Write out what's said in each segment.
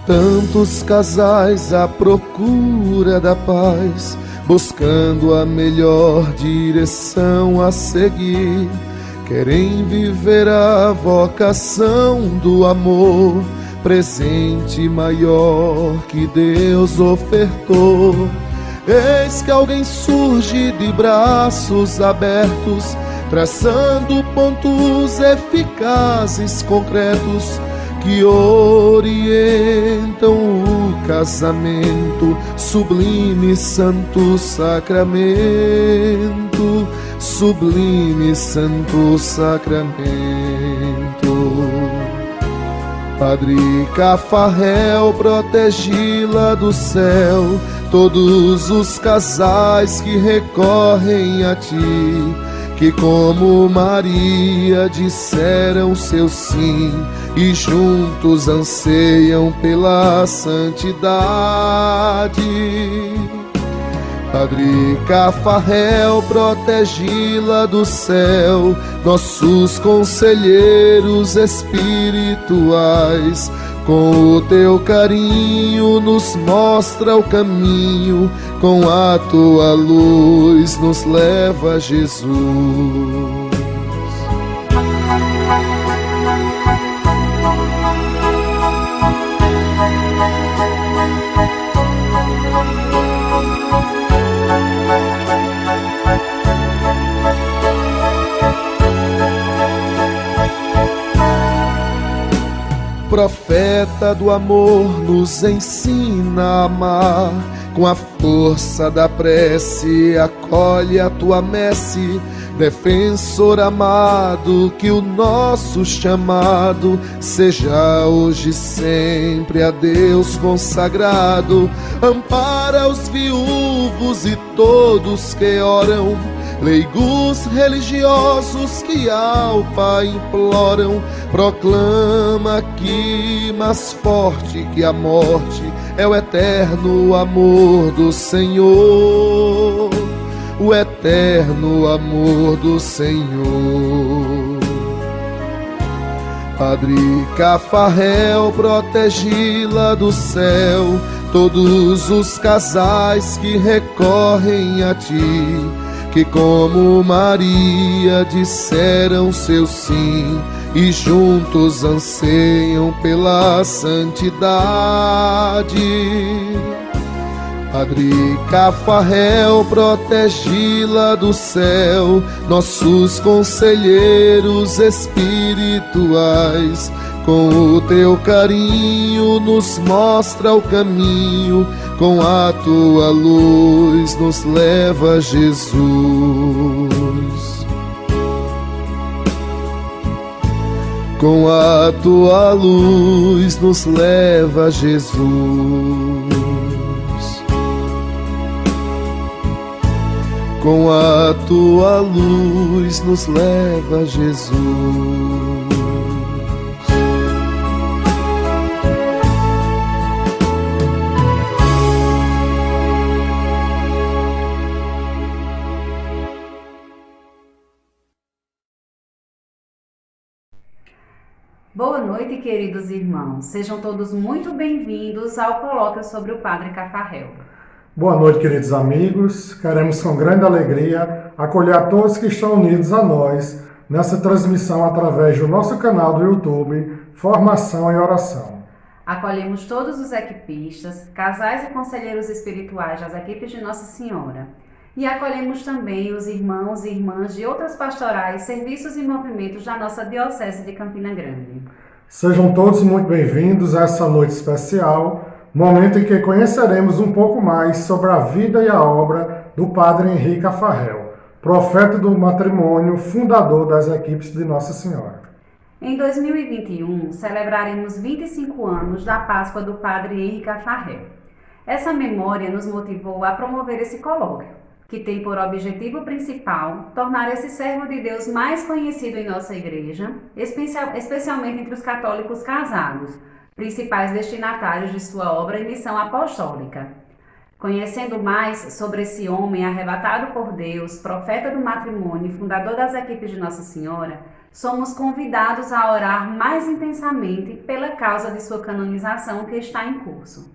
Tantos casais à procura da paz, buscando a melhor direção a seguir, querem viver a vocação do amor, presente maior que Deus ofertou. Eis que alguém surge de braços abertos, traçando pontos eficazes, concretos, que orientam o casamento, sublime santo sacramento, sublime santo sacramento. Padre Cafarel, protegi-la do céu, todos os casais que recorrem a ti, que como Maria disseram seu sim e juntos anseiam pela santidade. Padre Cafarel, protegi-la do céu, nossos conselheiros espirituais, com o teu carinho nos mostra o caminho, com a tua luz nos leva a Jesus. Profeta do amor, nos ensina a amar, com a força da prece acolhe a tua messe. Defensor amado, que o nosso chamado seja hoje e sempre a Deus consagrado. Ampara os viúvos e todos que oram, leigos religiosos que ao Pai imploram. Proclama que mais forte que a morte é o eterno amor do Senhor, o eterno amor do Senhor. Padre Cafarel, protegi-la do céu, todos os casais que recorrem a ti, que como Maria disseram seu sim e juntos anseiam pela santidade. Padre Cafarel, protegi-la do céu, nossos conselheiros espirituais, com o teu carinho nos mostra o caminho, com a tua luz nos leva a Jesus. Com a tua luz nos leva a Jesus. Com a tua luz nos leva a Jesus. Boa noite, queridos irmãos. Sejam todos muito bem-vindos ao Colóquio sobre o Padre Cafarel. Boa noite, queridos amigos. Queremos com grande alegria acolher a todos que estão unidos a nós nessa transmissão através do nosso canal do YouTube, Formação e Oração. Acolhemos todos os equipistas, casais e conselheiros espirituais das equipes de Nossa Senhora. E acolhemos também os irmãos e irmãs de outras pastorais, serviços e movimentos da nossa Diocese de Campina Grande. Sejam todos muito bem-vindos a essa noite especial, momento em que conheceremos um pouco mais sobre a vida e a obra do Padre Henrique Cafarel, profeta do matrimônio, fundador das equipes de Nossa Senhora. Em 2021, celebraremos 25 anos da Páscoa do Padre Henrique Cafarel. Essa memória nos motivou a promover esse colóquio, que tem por objetivo principal tornar esse servo de Deus mais conhecido em nossa igreja, especialmente entre os católicos casados, principais destinatários de sua obra e missão apostólica. Conhecendo mais sobre esse homem arrebatado por Deus, profeta do matrimônio e fundador das equipes de Nossa Senhora, somos convidados a orar mais intensamente pela causa de sua canonização que está em curso.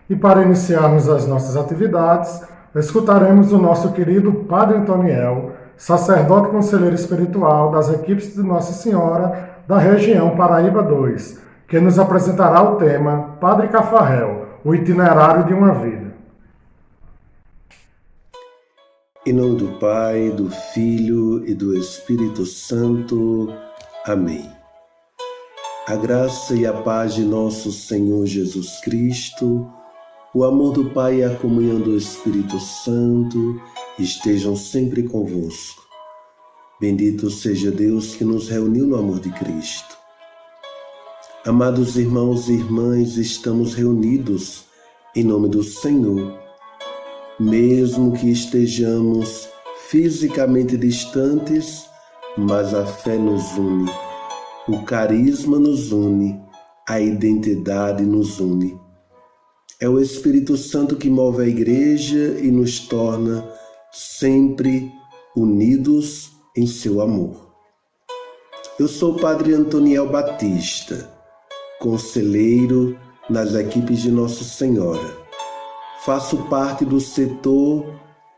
E para iniciarmos as nossas atividades, escutaremos o nosso querido Padre Antoniel, sacerdote conselheiro espiritual das equipes de Nossa Senhora da região Paraíba 2, que nos apresentará o tema Padre Cafarel, o itinerário de uma vida. Em nome do Pai, do Filho e do Espírito Santo. Amém. A graça e a paz de nosso Senhor Jesus Cristo, o amor do Pai e a comunhão do Espírito Santo estejam sempre convosco. Bendito seja Deus que nos reuniu no amor de Cristo. Amados irmãos e irmãs, estamos reunidos em nome do Senhor. Mesmo que estejamos fisicamente distantes, mas a fé nos une, o carisma nos une, a identidade nos une. É o Espírito Santo que move a igreja e nos torna sempre unidos em seu amor. Eu sou o Padre Antoniel Batista, conselheiro nas equipes de Nossa Senhora. Faço parte do setor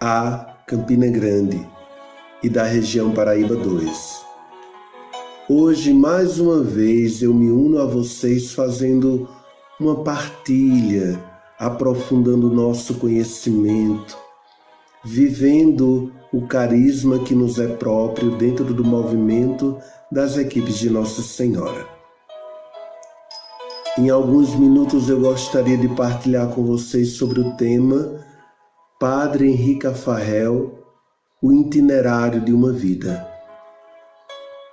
A Campina Grande e da região Paraíba 2. Hoje, mais uma vez, eu me uno a vocês fazendo uma partilha, aprofundando nosso conhecimento, vivendo o carisma que nos é próprio dentro do movimento das equipes de Nossa Senhora. Em alguns minutos eu gostaria de partilhar com vocês sobre o tema Padre Henrique Cafarel, o itinerário de uma vida.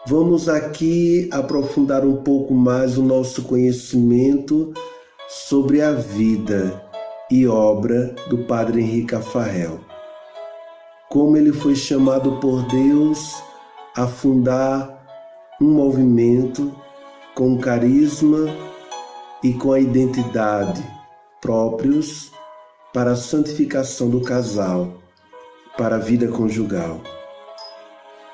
Vamos aqui aprofundar um pouco mais o nosso conhecimento sobre a vida e obra do Padre Henrique Cafarel. Como ele foi chamado por Deus a fundar um movimento com carisma e com a identidade próprios para a santificação do casal, para a vida conjugal.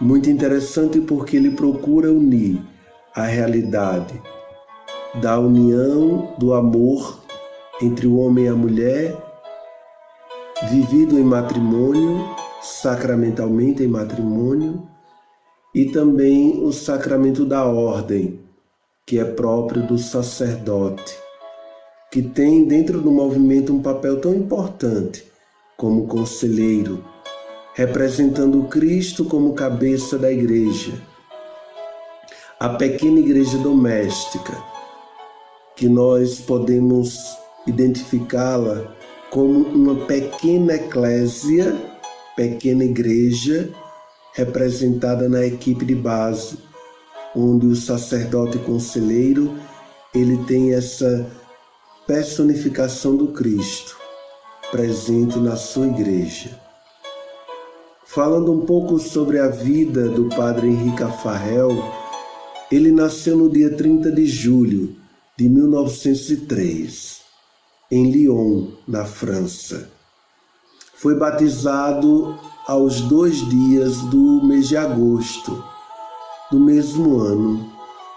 Muito interessante porque ele procura unir a realidade da união do amor entre o homem e a mulher, vivido em matrimônio, sacramentalmente em matrimônio, e também o sacramento da ordem, que é próprio do sacerdote, que tem dentro do movimento um papel tão importante como conselheiro, representando Cristo como cabeça da igreja. A pequena igreja doméstica, que nós podemos identificá-la como uma pequena eclésia, pequena igreja, representada na equipe de base, onde o sacerdote conselheiro ele tem essa personificação do Cristo presente na sua igreja. Falando um pouco sobre a vida do Padre Henrique Cafarel, ele nasceu no dia 30 de julho de 1903, em Lyon, na França. Foi batizado aos 2 dias do mês de agosto do mesmo ano,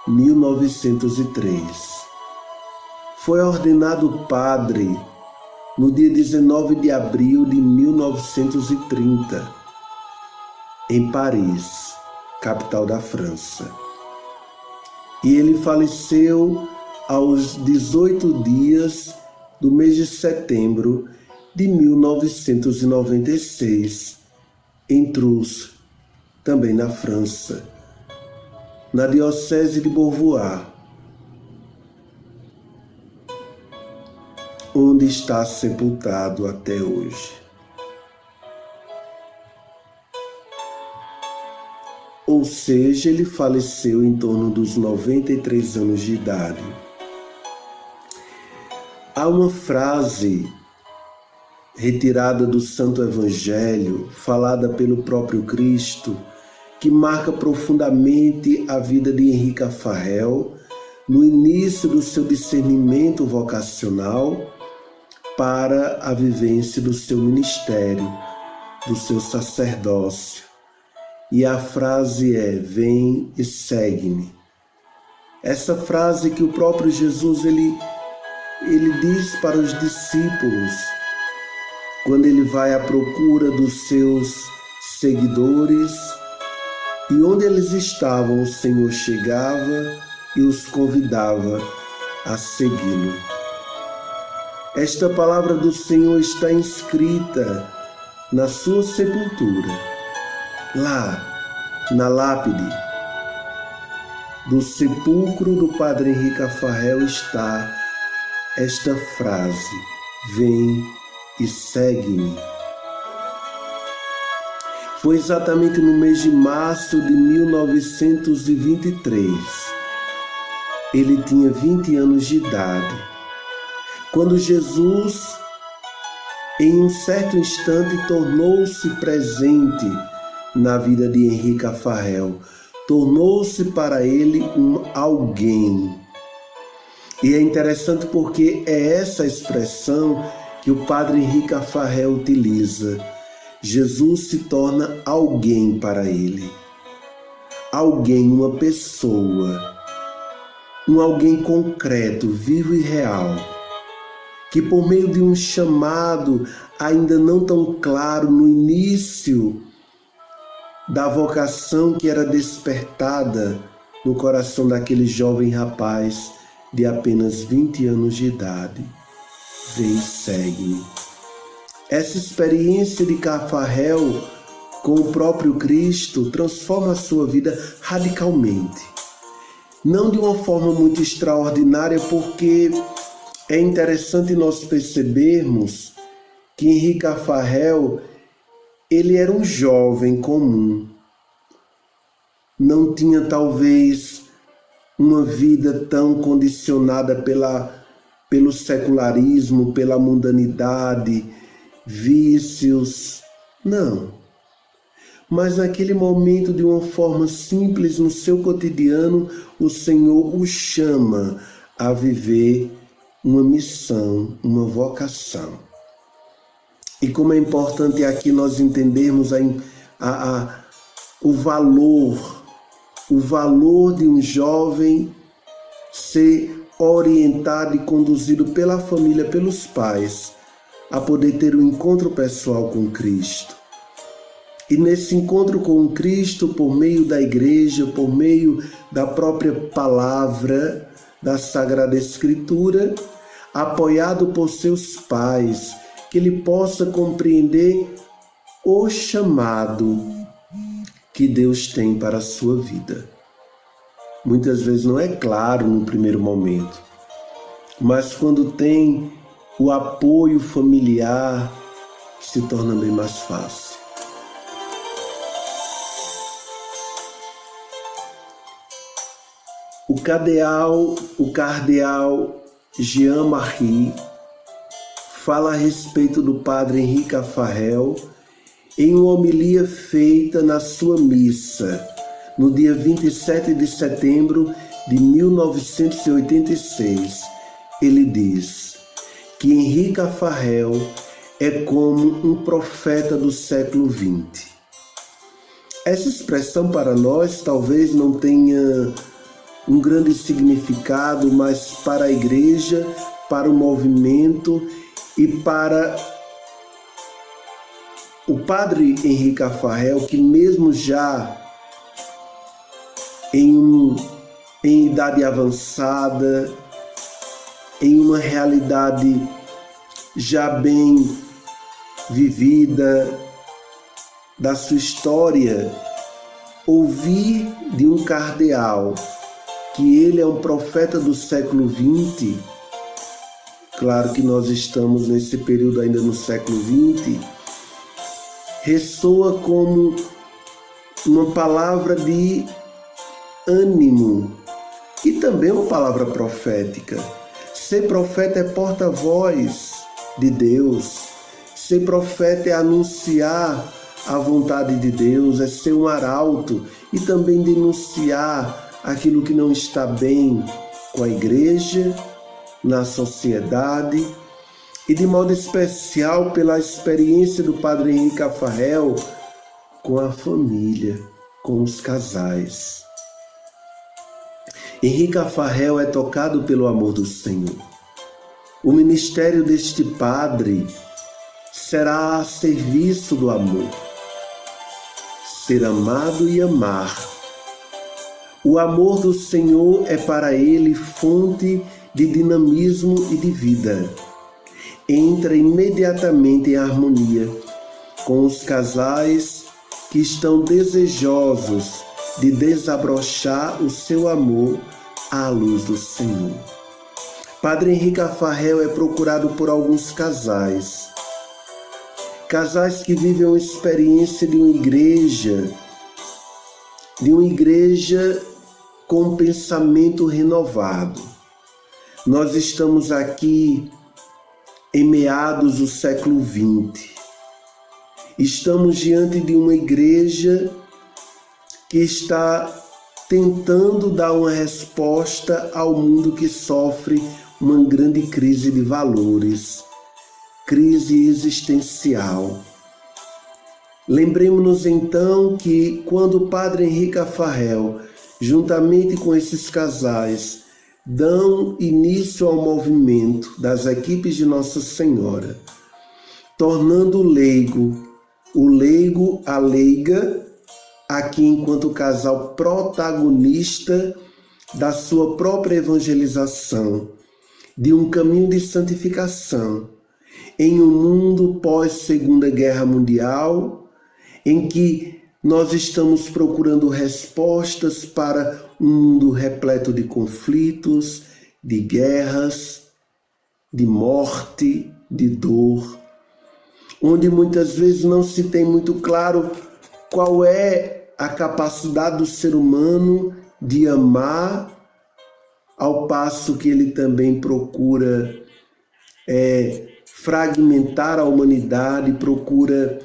1903. Foi ordenado padre no dia 19 de abril de 1930, em Paris, capital da França. E ele faleceu aos 18 dias do mês de setembro de 1996, em Tours, também na França, na diocese de Beauvoir, onde está sepultado até hoje. Ou seja, ele faleceu em torno dos 93 anos de idade. Há uma frase retirada do Santo Evangelho, falada pelo próprio Cristo, que marca profundamente a vida de Henri Cafarel no início do seu discernimento vocacional para a vivência do seu ministério, do seu sacerdócio. E a frase é: vem e segue-me. Essa frase que o próprio Jesus ele diz para os discípulos quando ele vai à procura dos seus seguidores, e onde eles estavam, o Senhor chegava e os convidava a segui-lo. Esta palavra do Senhor está inscrita na sua sepultura, lá na lápide do sepulcro do Padre Henri Cafarel está esta frase: vem e segue-me. Foi exatamente no mês de março de 1923. Ele tinha 20 anos de idade, quando Jesus, em um certo instante, tornou-se presente na vida de Henri Cafarel, tornou-se para ele um alguém. E é interessante porque é essa expressão que o Padre Henri Cafarel utiliza. Jesus se torna alguém para ele. Alguém, uma pessoa, um alguém concreto, vivo e real, que por meio de um chamado ainda não tão claro no início da vocação que era despertada no coração daquele jovem rapaz de apenas 20 anos de idade. Vem e segue-me. Essa experiência de Cafarel com o próprio Cristo transforma a sua vida radicalmente. Não de uma forma muito extraordinária, porque é interessante nós percebermos que Henri Cafarel, ele era um jovem comum. Não tinha talvez uma vida tão condicionada pelo secularismo, pela mundanidade, vícios. Não. Mas naquele momento, de uma forma simples, no seu cotidiano, o Senhor o chama a viver uma missão, uma vocação. E como é importante aqui nós entendermos o valor de um jovem ser orientado e conduzido pela família, pelos pais, a poder ter um encontro pessoal com Cristo. E nesse encontro com Cristo, por meio da igreja, por meio da própria palavra da Sagrada Escritura, apoiado por seus pais, que ele possa compreender o chamado que Deus tem para a sua vida. Muitas vezes não é claro no primeiro momento, mas quando tem o apoio familiar, se torna bem mais fácil. O cardeal Jean-Marie fala a respeito do Padre Henri Cafarel em uma homilia feita na sua missa, no dia 27 de setembro de 1986. Ele diz que Henri Cafarel é como um profeta do século XX. Essa expressão para nós talvez não tenha um grande significado, mas para a igreja, para o movimento e para o Padre Henri Cafarel, que mesmo já em idade avançada, em uma realidade já bem vivida da sua história, ouvir de um cardeal que ele é um profeta do século XX, claro que nós estamos nesse período ainda no século XX, ressoa como uma palavra de ânimo e também uma palavra profética. Ser profeta é porta-voz de Deus. Ser profeta é anunciar a vontade de Deus, é ser um arauto e também denunciar aquilo que não está bem com a igreja, na sociedade e de modo especial pela experiência do Padre Henrique Cafarel com a família, com os casais. Henrique Cafarel é tocado pelo amor do Senhor. O ministério deste padre será a serviço do amor. Ser amado e amar. O amor do Senhor é para ele fonte de dinamismo e de vida. Entra imediatamente em harmonia com os casais que estão desejosos de desabrochar o seu amor à luz do Senhor. Padre Henrique Cafarel é procurado por alguns casais que vivem uma experiência de uma igreja com um pensamento renovado. Nós estamos aqui em meados do século XX. Estamos diante de uma igreja que está tentando dar uma resposta ao mundo que sofre uma grande crise de valores, crise existencial. Lembremos-nos então que quando o Padre Henrique Cafarel, juntamente com esses casais, dão início ao movimento das equipes de Nossa Senhora, tornando o leigo a leiga, aqui enquanto casal protagonista da sua própria evangelização, de um caminho de santificação, em um mundo pós-Segunda Guerra Mundial, em que nós estamos procurando respostas para um mundo repleto de conflitos, de guerras, de morte, de dor, onde muitas vezes não se tem muito claro qual é a capacidade do ser humano de amar, ao passo que ele também procura fragmentar a humanidade, procura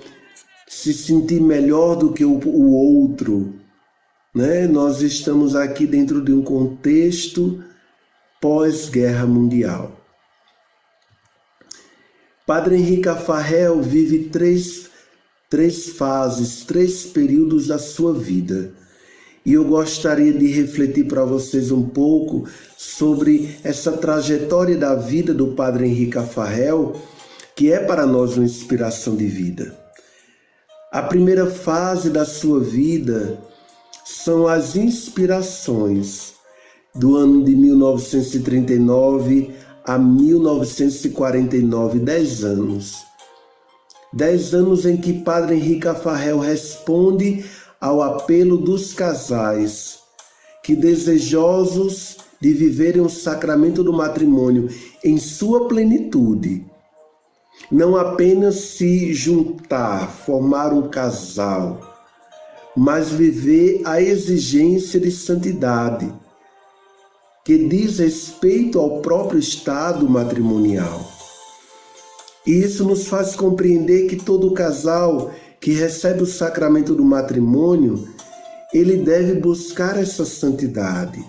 se sentir melhor do que o outro, né? Nós estamos aqui dentro de um contexto pós-guerra mundial. Padre Henrique Cafarel vive três fases, 3 períodos da sua vida. E eu gostaria de refletir para vocês um pouco sobre essa trajetória da vida do Padre Henrique Cafarel, que é para nós uma inspiração de vida. A primeira fase da sua vida são as inspirações do ano de 1939 a 1949, 10 anos. 10 anos em que Padre Henrique Cafarel responde ao apelo dos casais que, desejosos de viverem o sacramento do matrimônio em sua plenitude, não apenas se juntar, formar um casal, mas viver a exigência de santidade, que diz respeito ao próprio estado matrimonial. E isso nos faz compreender que todo casal que recebe o sacramento do matrimônio, ele deve buscar essa santidade.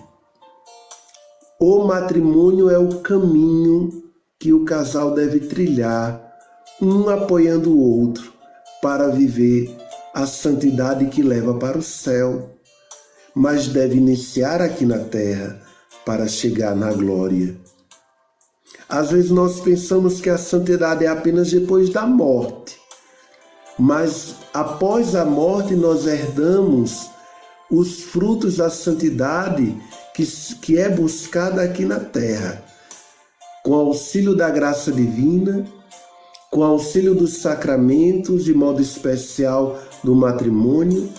O matrimônio é o caminho que o casal deve trilhar, um apoiando o outro, para viver a santidade que leva para o céu, mas deve iniciar aqui na terra para chegar na glória. Às vezes nós pensamos que a santidade é apenas depois da morte, mas após a morte nós herdamos os frutos da santidade que é buscada aqui na terra, com auxílio da graça divina, com auxílio dos sacramentos, de modo especial do matrimônio.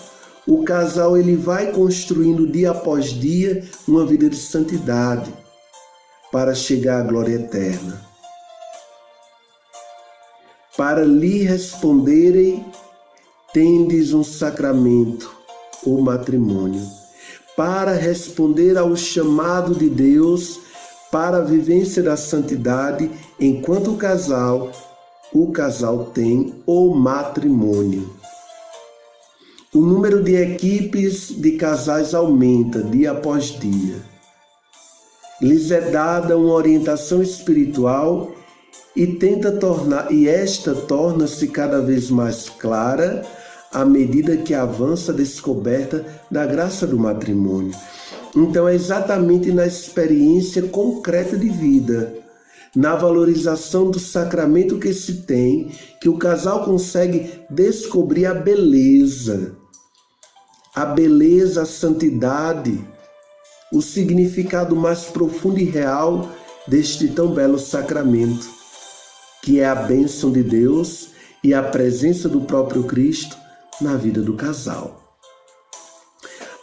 O casal ele vai construindo dia após dia uma vida de santidade para chegar à glória eterna. Para lhe responderem, tendes um sacramento, o matrimônio. Para responder ao chamado de Deus para a vivência da santidade enquanto casal, o casal tem o matrimônio. O número de equipes de casais aumenta dia após dia. Lhes é dada uma orientação espiritual e esta torna-se cada vez mais clara à medida que avança a descoberta da graça do matrimônio. Então é exatamente na experiência concreta de vida, na valorização do sacramento que se tem, que o casal consegue descobrir a beleza, a santidade, o significado mais profundo e real deste tão belo sacramento, que é a bênção de Deus e a presença do próprio Cristo na vida do casal.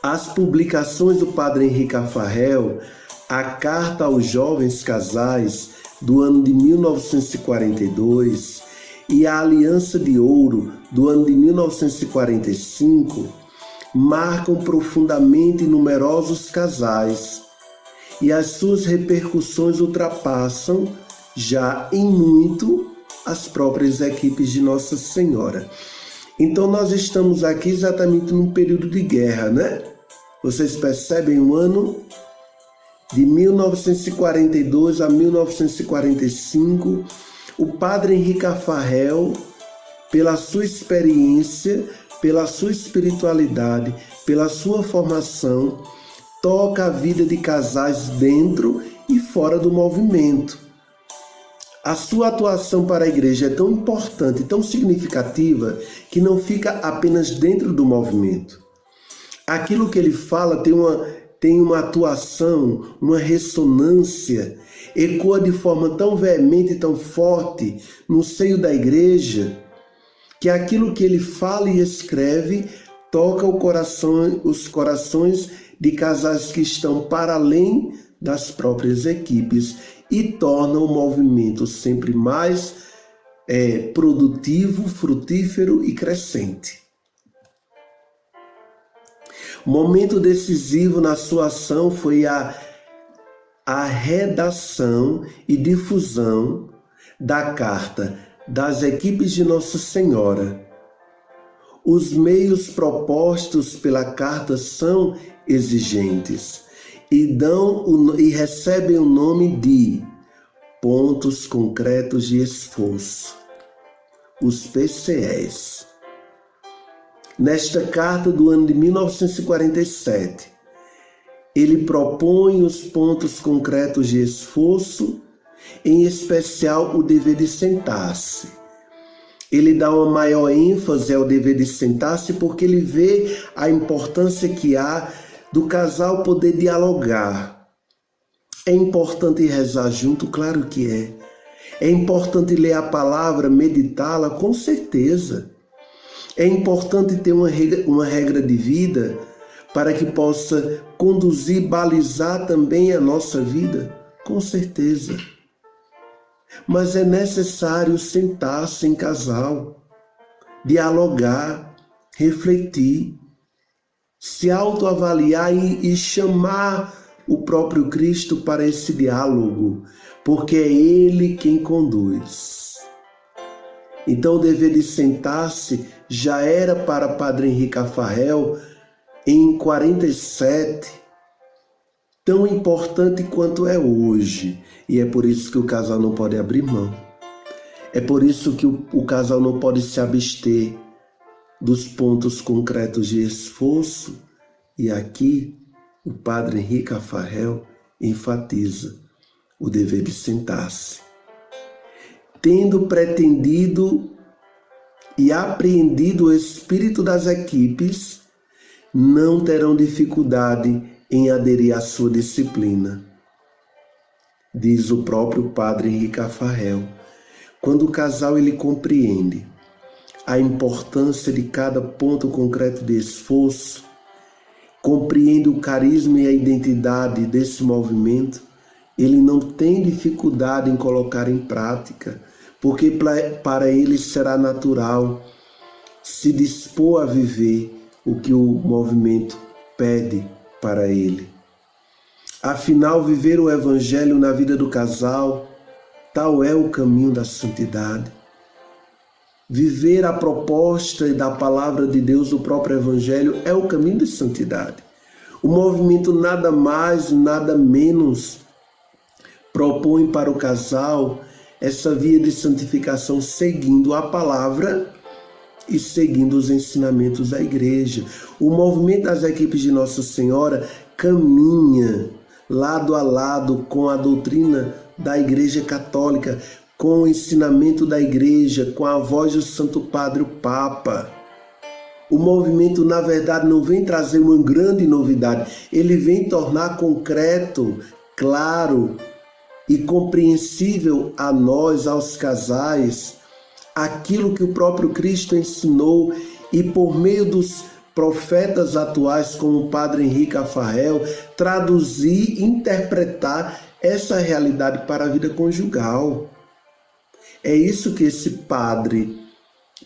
As publicações do Padre Henrique Afarrell, a Carta aos Jovens Casais, do ano de 1942, e a Aliança de Ouro, do ano de 1945, marcam profundamente numerosos casais, e as suas repercussões ultrapassam já em muito as próprias equipes de Nossa Senhora. Então nós estamos aqui exatamente num período de guerra, né? Vocês percebem o ano de 1942 a 1945, o Padre Henrique Afarrell, pela sua experiência, pela sua espiritualidade, pela sua formação, toca a vida de casais dentro e fora do movimento. A sua atuação para a igreja é tão importante, tão significativa, que não fica apenas dentro do movimento. Aquilo que ele fala tem uma atuação, uma ressonância, ecoa de forma tão veemente e tão forte no seio da igreja, que aquilo que ele fala e escreve toca os corações de casais que estão para além das próprias equipes e torna o movimento sempre mais produtivo, frutífero e crescente. Momento decisivo na sua ação foi a redação e difusão da Carta das Equipes de Nossa Senhora. Os meios propostos pela carta são exigentes e recebem o nome de pontos concretos de esforço, os PCEs. Nesta carta do ano de 1947, ele propõe os pontos concretos de esforço, em especial o dever de sentar-se. Ele dá uma maior ênfase ao dever de sentar-se porque ele vê a importância que há do casal poder dialogar. É importante rezar junto? Claro que é. É importante ler a palavra, meditá-la? Com certeza. É importante ter uma regra de vida para que possa conduzir, balizar também a nossa vida? Com certeza. Mas é necessário sentar-se em casal, dialogar, refletir, se autoavaliar e chamar o próprio Cristo para esse diálogo, porque é Ele quem conduz. Então o dever de sentar-se já era para Padre Henrique Afarrell em 47, tão importante quanto é hoje. E é por isso que o casal não pode abrir mão. É por isso que o casal não pode se abster dos pontos concretos de esforço. E aqui o Padre Henrique Afarrell enfatiza o dever de sentar-se. Tendo pretendido e apreendido o espírito das equipes, não terão dificuldade em aderir à sua disciplina. Diz o próprio Padre Henrique Afarrell, quando o casal ele compreende a importância de cada ponto concreto de esforço, compreende o carisma e a identidade desse movimento, ele não tem dificuldade em colocar em prática, porque para ele será natural se dispor a viver o que o movimento pede para ele. Afinal, viver o Evangelho na vida do casal, tal é o caminho da santidade. Viver a proposta da palavra de Deus, do próprio Evangelho, é o caminho de santidade. O movimento nada mais, nada menos propõe para o casal essa via de santificação seguindo a palavra e seguindo os ensinamentos da igreja. O movimento das equipes de Nossa Senhora caminha lado a lado com a doutrina da Igreja Católica, com o ensinamento da igreja, com a voz do Santo Padre, o Papa. O movimento, na verdade, não vem trazer uma grande novidade, ele vem tornar concreto, claro e compreensível a nós, aos casais, aquilo que o próprio Cristo ensinou, e por meio dos profetas atuais, como o Padre Henrique Afarrell, traduzir, interpretar essa realidade para a vida conjugal. É isso que esse padre,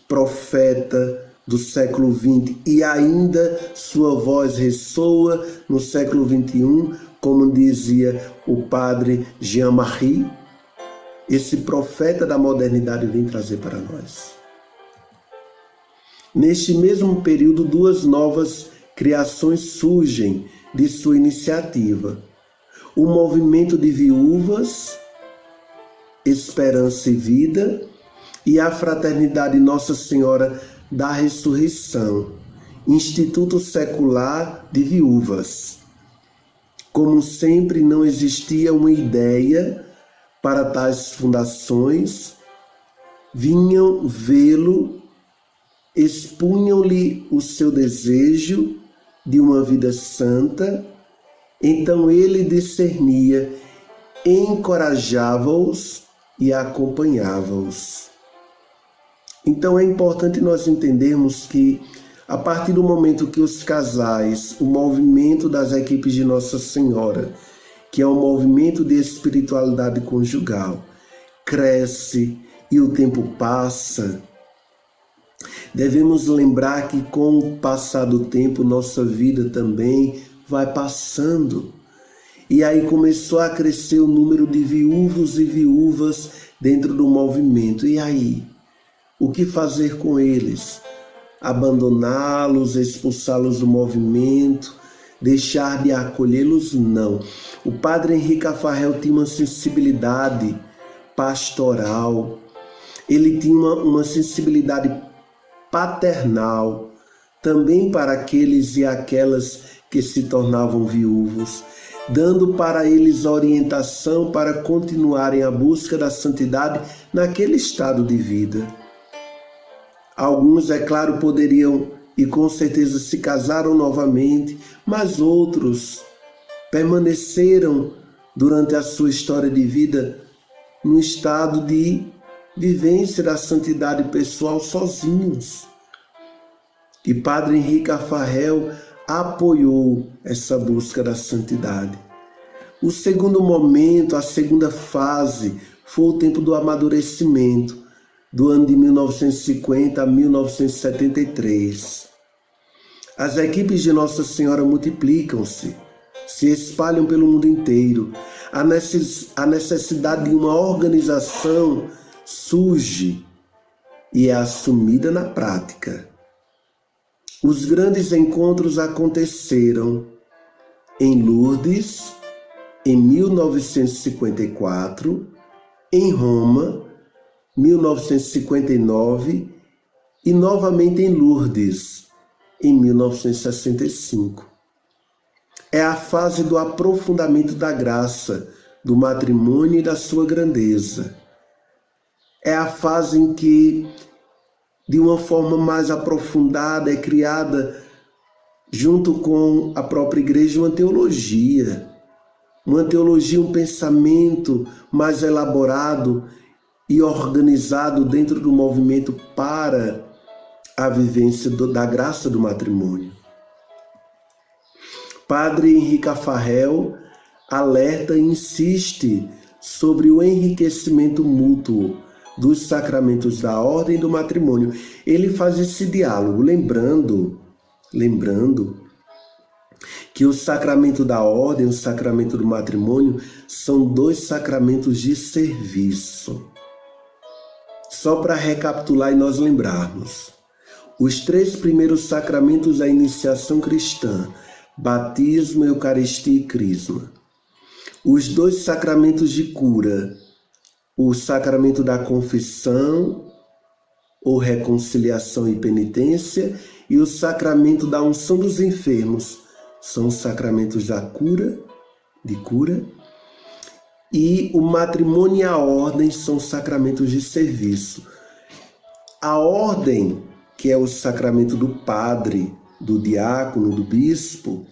profeta do século XX, e ainda sua voz ressoa no século XXI, como dizia o padre Jean-Marie, esse profeta da modernidade vem trazer para nós. Neste mesmo período, duas novas criações surgem de sua iniciativa. O movimento de viúvas, Esperança e Vida, e a Fraternidade Nossa Senhora da Ressurreição, Instituto Secular de Viúvas. Como sempre, não existia uma ideia para tais fundações, vinham vê-lo, expunham-lhe o seu desejo de uma vida santa, então ele discernia, encorajava-os e acompanhava-os. Então é importante nós entendermos que, a partir do momento que os casais, o movimento das equipes de Nossa Senhora, que é um movimento de espiritualidade conjugal, cresce e o tempo passa, devemos lembrar que com o passar do tempo, nossa vida também vai passando. E aí começou a crescer o número de viúvos e viúvas dentro do movimento. E aí? O que fazer com eles? Abandoná-los, expulsá-los do movimento, deixar de acolhê-los? Não. O padre Henrique Afarrell tinha uma sensibilidade pastoral, ele tinha uma sensibilidade paternal, também para aqueles e aquelas que se tornavam viúvos, dando para eles orientação para continuarem a busca da santidade naquele estado de vida. Alguns, é claro, poderiam e com certeza se casaram novamente, mas outros permaneceram durante a sua história de vida no estado de vivência da santidade pessoal sozinhos. E Padre Henrique Afarrell apoiou essa busca da santidade. O segundo momento, a segunda fase, foi o tempo do amadurecimento, do ano de 1950 a 1973. As equipes de Nossa Senhora multiplicam-se, se espalham pelo mundo inteiro. A necessidade de uma organização surge e é assumida na prática. Os grandes encontros aconteceram em Lourdes, em 1954, em Roma, 1959 e novamente em Lourdes, em 1965. É a fase do aprofundamento da graça, do matrimônio e da sua grandeza. É a fase em que, de uma forma mais aprofundada, é criada, junto com a própria igreja, uma teologia, um pensamento mais elaborado e organizado dentro do movimento para a vivência da graça do matrimônio. Padre Henrique Afarrell alerta e insiste sobre o enriquecimento mútuo dos sacramentos da ordem e do matrimônio. Ele faz esse diálogo, lembrando que o sacramento da ordem e o sacramento do matrimônio são dois sacramentos de serviço. Só para recapitular e nós lembrarmos. Os 3 primeiros sacramentos da iniciação cristã, batismo, eucaristia e crisma. Os 2 sacramentos de cura, o sacramento da confissão, ou reconciliação e penitência, e o sacramento da unção dos enfermos, são os sacramentos da cura, e o matrimônio e a ordem são sacramentos de serviço. A ordem, que é o sacramento do padre, do diácono, do bispo,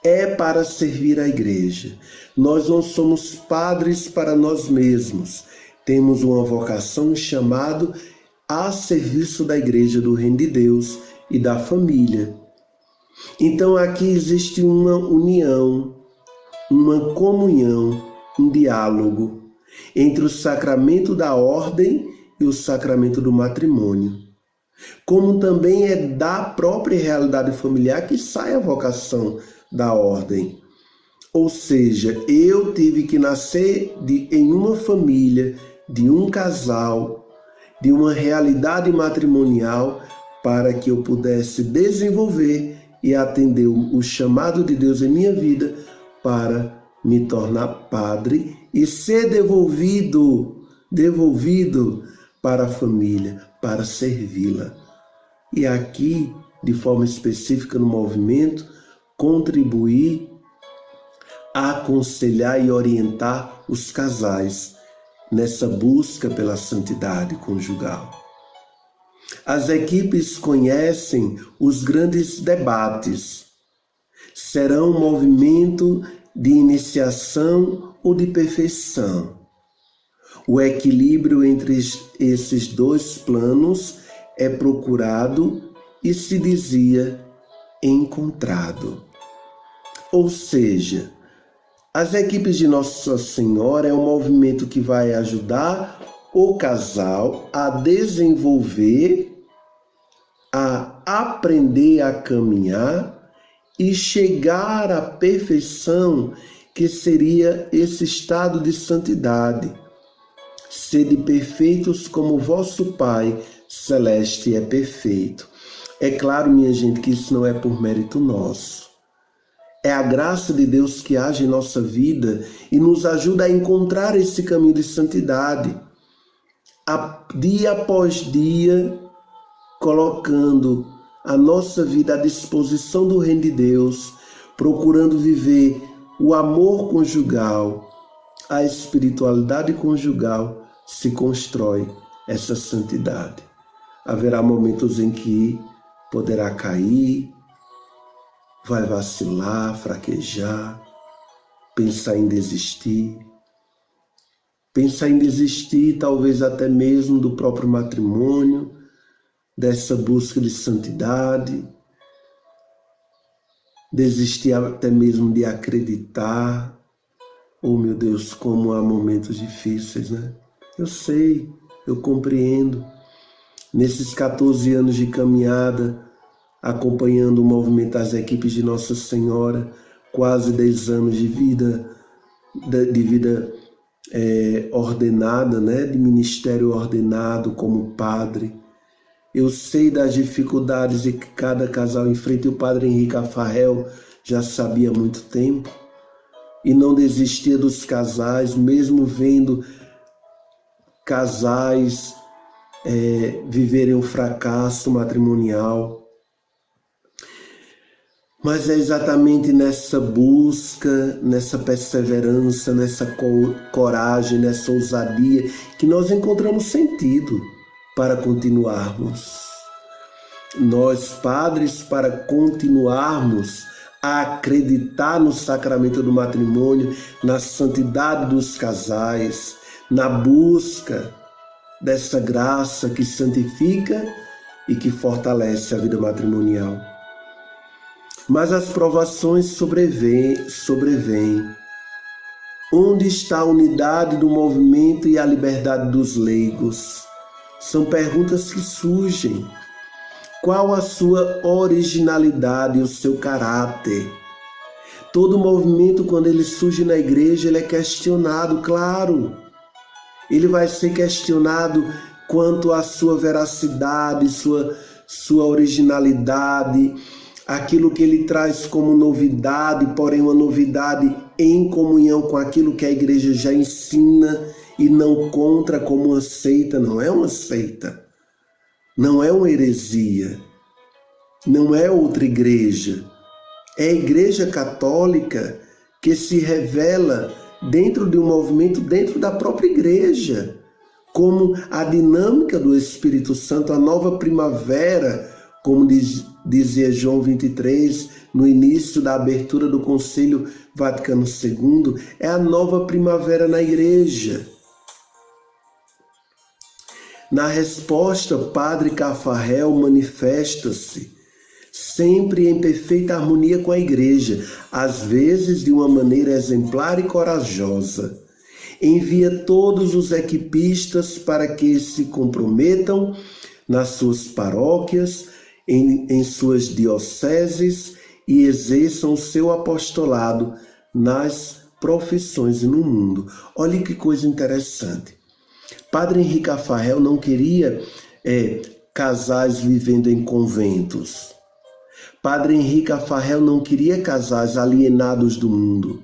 é para servir a igreja. Nós não somos padres para nós mesmos. Temos uma vocação, um chamado a serviço da igreja, do reino de Deus e da família. Então aqui existe uma união, uma comunhão, um diálogo entre o sacramento da ordem e o sacramento do matrimônio. Como também é da própria realidade familiar que sai a vocação da ordem. Ou seja, eu tive que nascer em uma família, de um casal, de uma realidade matrimonial, para que eu pudesse desenvolver e atender o chamado de Deus em minha vida para me tornar padre e ser devolvido para a família, para servi-la. E aqui, de forma específica no movimento, contribuir a aconselhar e orientar os casais nessa busca pela santidade conjugal. As equipes conhecem os grandes debates. Serão um movimento de iniciação ou de perfeição. O equilíbrio entre esses 2 planos é procurado e se dizia encontrado. Ou seja, as equipes de Nossa Senhora é um movimento que vai ajudar o casal a desenvolver, a aprender a caminhar e chegar à perfeição, que seria esse estado de santidade. Sede perfeitos como vosso Pai Celeste é perfeito. É claro, minha gente, que isso não é por mérito nosso. É a graça de Deus que age em nossa vida e nos ajuda a encontrar esse caminho de santidade. Dia após dia, colocando a nossa vida à disposição do reino de Deus, procurando viver o amor conjugal, a espiritualidade conjugal, se constrói essa santidade. Haverá momentos em que poderá cair, vai vacilar, fraquejar, pensar em desistir. Pensar em desistir, talvez até mesmo do próprio matrimônio, dessa busca de santidade, desistir até mesmo de acreditar. Oh, meu Deus, como há momentos difíceis, né? Eu sei, eu compreendo. Nesses 14 anos de caminhada, acompanhando o movimento das equipes de Nossa Senhora, quase 10 anos de vida ordenada, né? De ministério ordenado como padre. Eu sei das dificuldades que cada casal enfrenta, e o padre Henrique Afarrel já sabia há muito tempo, e não desistia dos casais, mesmo vendo casais viverem um fracasso matrimonial. Mas é exatamente nessa busca, nessa perseverança, nessa coragem, nessa ousadia que nós encontramos sentido para continuarmos. Nós, padres, para continuarmos a acreditar no sacramento do matrimônio, na santidade dos casais, na busca dessa graça que santifica e que fortalece a vida matrimonial. Mas as provações sobrevêm. Onde está a unidade do movimento e a liberdade dos leigos? São perguntas que surgem. Qual a sua originalidade e o seu caráter? Todo movimento, quando ele surge na igreja, ele é questionado, claro. Ele vai ser questionado quanto à sua veracidade, sua originalidade, aquilo que ele traz como novidade, porém uma novidade em comunhão com aquilo que a igreja já ensina e não contra como uma seita. Não é uma seita, não é uma heresia, não é outra igreja. É a Igreja Católica que se revela dentro de um movimento, dentro da própria igreja, como a dinâmica do Espírito Santo, a nova primavera, como dizia João 23, no início da abertura do Concílio Vaticano II, é a nova primavera na igreja. Na resposta, Padre Cafarel manifesta-se sempre em perfeita harmonia com a igreja, às vezes de uma maneira exemplar e corajosa. Envia todos os equipistas para que se comprometam nas suas paróquias, em suas dioceses e exerçam o seu apostolado nas profissões e no mundo. Olha que coisa interessante. Padre Henrique Cafarel não queria casais vivendo em conventos. Padre Henrique Cafarel não queria casais alienados do mundo.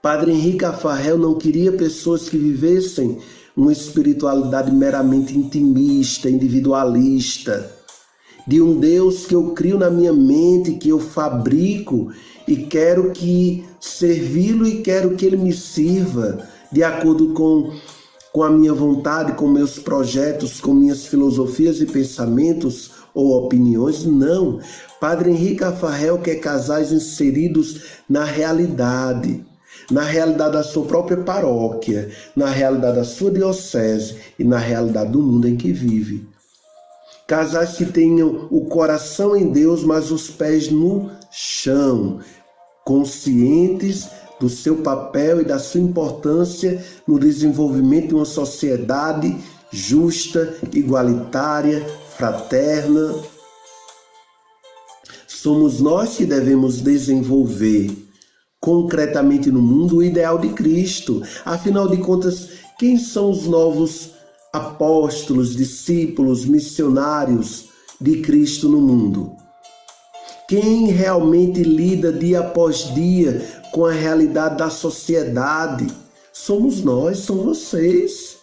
Padre Henrique Cafarel não queria pessoas que vivessem uma espiritualidade meramente intimista, individualista, de um Deus que eu crio na minha mente, que eu fabrico e quero que servi-lo e quero que ele me sirva de acordo com a minha vontade, com meus projetos, com minhas filosofias e pensamentos ou opiniões. Não. Padre Henrique Cafarel quer casais inseridos na realidade da sua própria paróquia, na realidade da sua diocese e na realidade do mundo em que vive. Casais que tenham o coração em Deus, mas os pés no chão, conscientes do seu papel e da sua importância no desenvolvimento de uma sociedade justa, igualitária, fraterna. Somos nós que devemos desenvolver concretamente no mundo o ideal de Cristo. Afinal de contas, quem são os novos apóstolos, discípulos, missionários de Cristo no mundo? Quem realmente lida dia após dia com a realidade da sociedade? Somos nós, são vocês.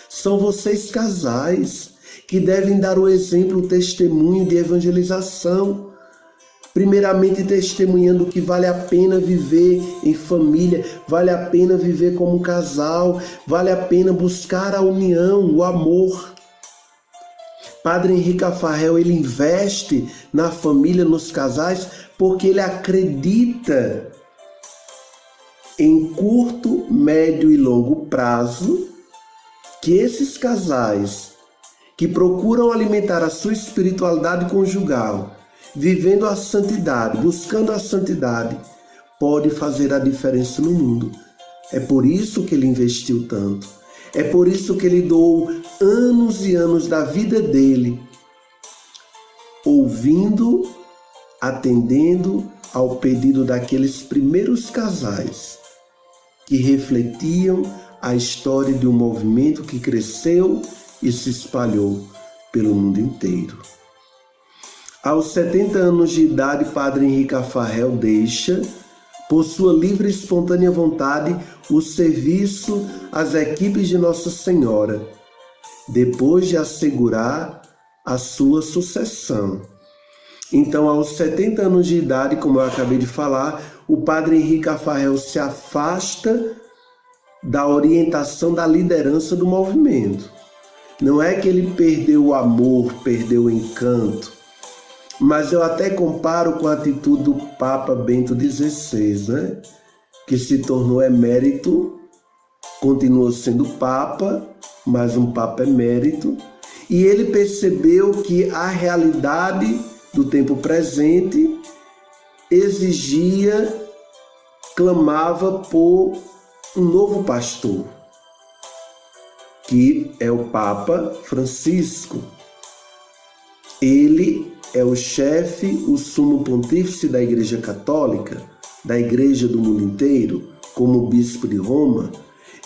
São vocês casais que devem dar o exemplo, o testemunho de evangelização. Primeiramente testemunhando que vale a pena viver em família, vale a pena viver como casal, vale a pena buscar a união, o amor. Padre Henrique Cafarel, ele investe na família, nos casais, porque ele acredita em curto, médio e longo prazo que esses casais que procuram alimentar a sua espiritualidade conjugal, vivendo a santidade, buscando a santidade, pode fazer a diferença no mundo. É por isso que ele investiu tanto. É por isso que ele doou anos e anos da vida dele, ouvindo, atendendo ao pedido daqueles primeiros casais que refletiam a história de um movimento que cresceu e se espalhou pelo mundo inteiro. Aos 70 anos de idade, Padre Henrique Cafarel deixa, por sua livre e espontânea vontade, o serviço às equipes de Nossa Senhora, depois de assegurar a sua sucessão. Então, aos 70 anos de idade, como eu acabei de falar, o Padre Henrique Cafarel se afasta da orientação da liderança do movimento. Não é que ele perdeu o amor, perdeu o encanto, mas eu até comparo com a atitude do Papa Bento XVI, né? Que se tornou emérito, continuou sendo Papa, mas um Papa emérito, e ele percebeu que a realidade do tempo presente exigia, clamava por um novo pastor, que é o Papa Francisco. Ele é o chefe, o sumo pontífice da Igreja Católica, da Igreja do mundo inteiro, como bispo de Roma.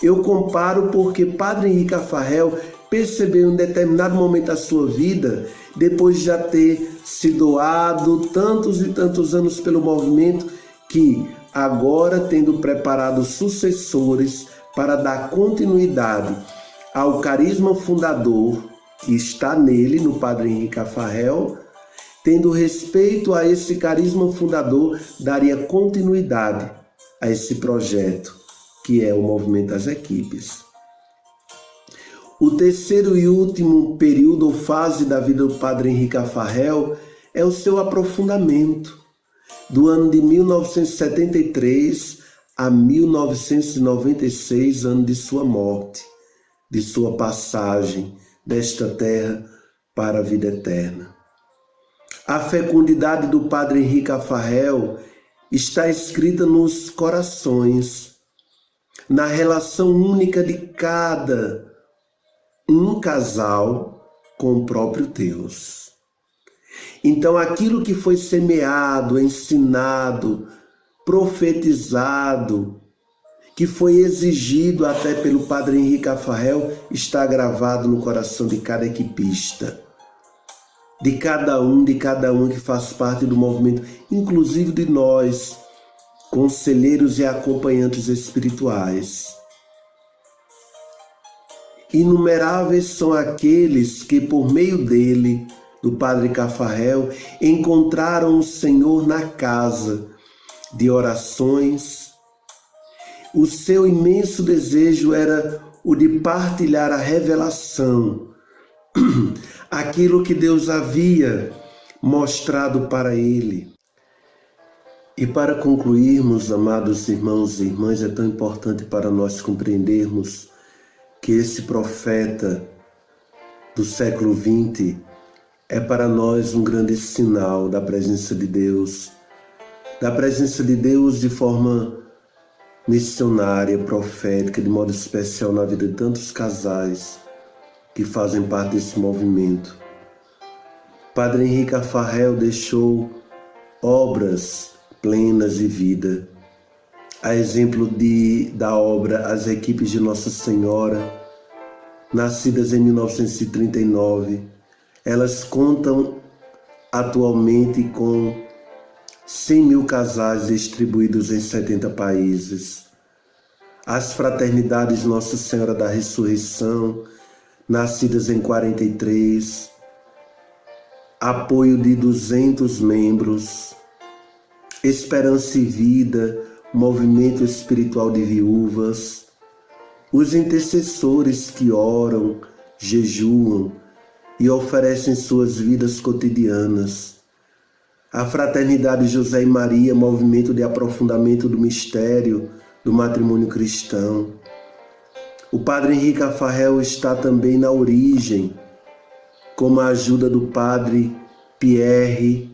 Eu comparo porque Padre Henrique Cafarel percebeu em determinado momento da sua vida, depois de já ter se doado tantos e tantos anos pelo movimento, que agora, tendo preparado sucessores para dar continuidade ao carisma fundador que está nele, no Padre Henrique Cafarel, tendo respeito a esse carisma fundador, daria continuidade a esse projeto, que é o movimento das equipes. O terceiro e último período ou fase da vida do Padre Henrique Cafarel é o seu aprofundamento, do ano de 1973 a 1996, ano de sua morte, de sua passagem desta terra para a vida eterna. A fecundidade do Padre Henrique Cafarel está escrita nos corações, na relação única de cada casal com o próprio Deus. Então, aquilo que foi semeado, ensinado, profetizado, que foi exigido até pelo Padre Henrique Cafarel, está gravado no coração de cada equipista, de cada um que faz parte do movimento, inclusive de nós, conselheiros e acompanhantes espirituais. Inumeráveis são aqueles que, por meio dele, do Padre Cafarel, encontraram o Senhor na casa de orações. O seu imenso desejo era o de partilhar a revelação, aquilo que Deus havia mostrado para ele. E para concluirmos, amados irmãos e irmãs, é tão importante para nós compreendermos que esse profeta do século XX é para nós um grande sinal da presença de Deus de forma missionária, profética, de modo especial na vida de tantos casais que fazem parte desse movimento. Padre Henrique Cafarel deixou obras plenas de vida, a exemplo da obra As Equipes de Nossa Senhora, nascidas em 1939. Elas contam atualmente com 100 mil casais distribuídos em 70 países. As Fraternidades Nossa Senhora da Ressurreição, nascidas em 43, apoio de 200 membros, Esperança e Vida, Movimento Espiritual de Viúvas, os intercessores que oram, jejuam e oferecem suas vidas cotidianas, a Fraternidade José e Maria, movimento de aprofundamento do mistério do matrimônio cristão. O Padre Henrique Cafarel está também na origem, com a ajuda do Padre Pierre